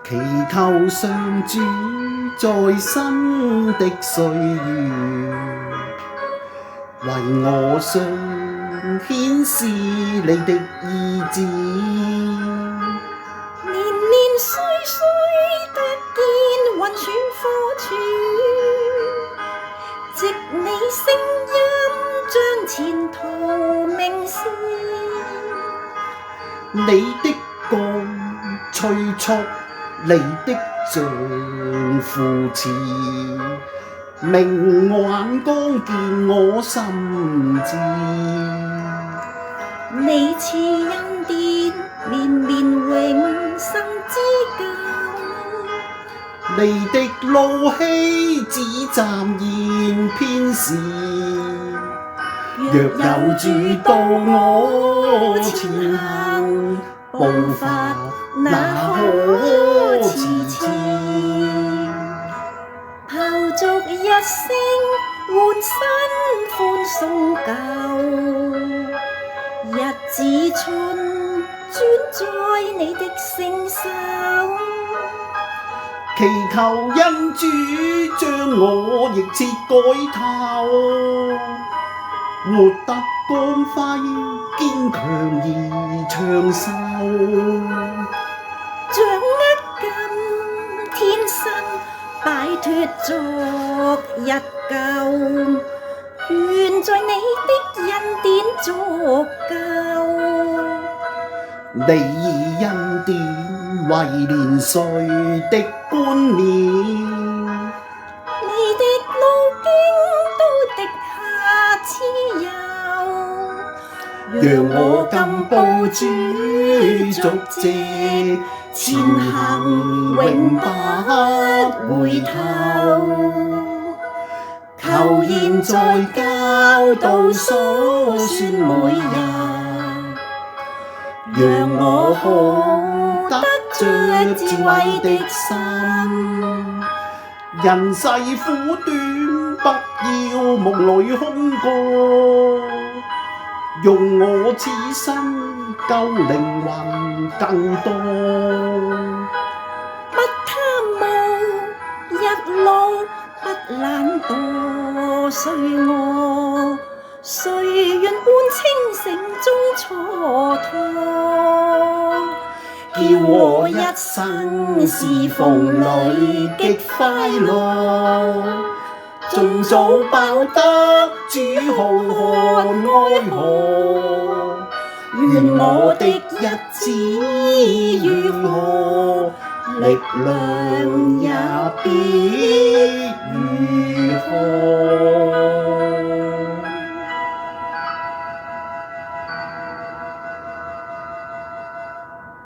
祈求上主在生的歲月，為我常顯示你的意志。年年歲歲得見雲柱火柱，藉你聲音將前途明示。你的光催促你的杖扶持，明眼光見我心志。你賜恩典連綿永生之久，你的怒氣只暫現片時，若有主導我前行，步伐哪可遲遲。炮竹一聲喚新歡送舊，日子春轉在你的聖手。祈求恩主將我逆切改頭，活得光輝堅強而長壽。掌握今天生，擺脫昨日舊，願在你的恩典足夠。你以恩典為年歲的冠冕，你的路徑都滴下脂油，讓我今步主足跡，前行永不回頭。求現在教導所說每日，讓我可得着智慧的心。人世苦短，不要夢裏空過，用我此生救靈魂更多。不貪慕日落，不懶惰，誰願伴清醒中蹉跎，叫我一生侍奉裏極快樂，盡早報得主浩瀚愛河。願我的日子如何，力量也必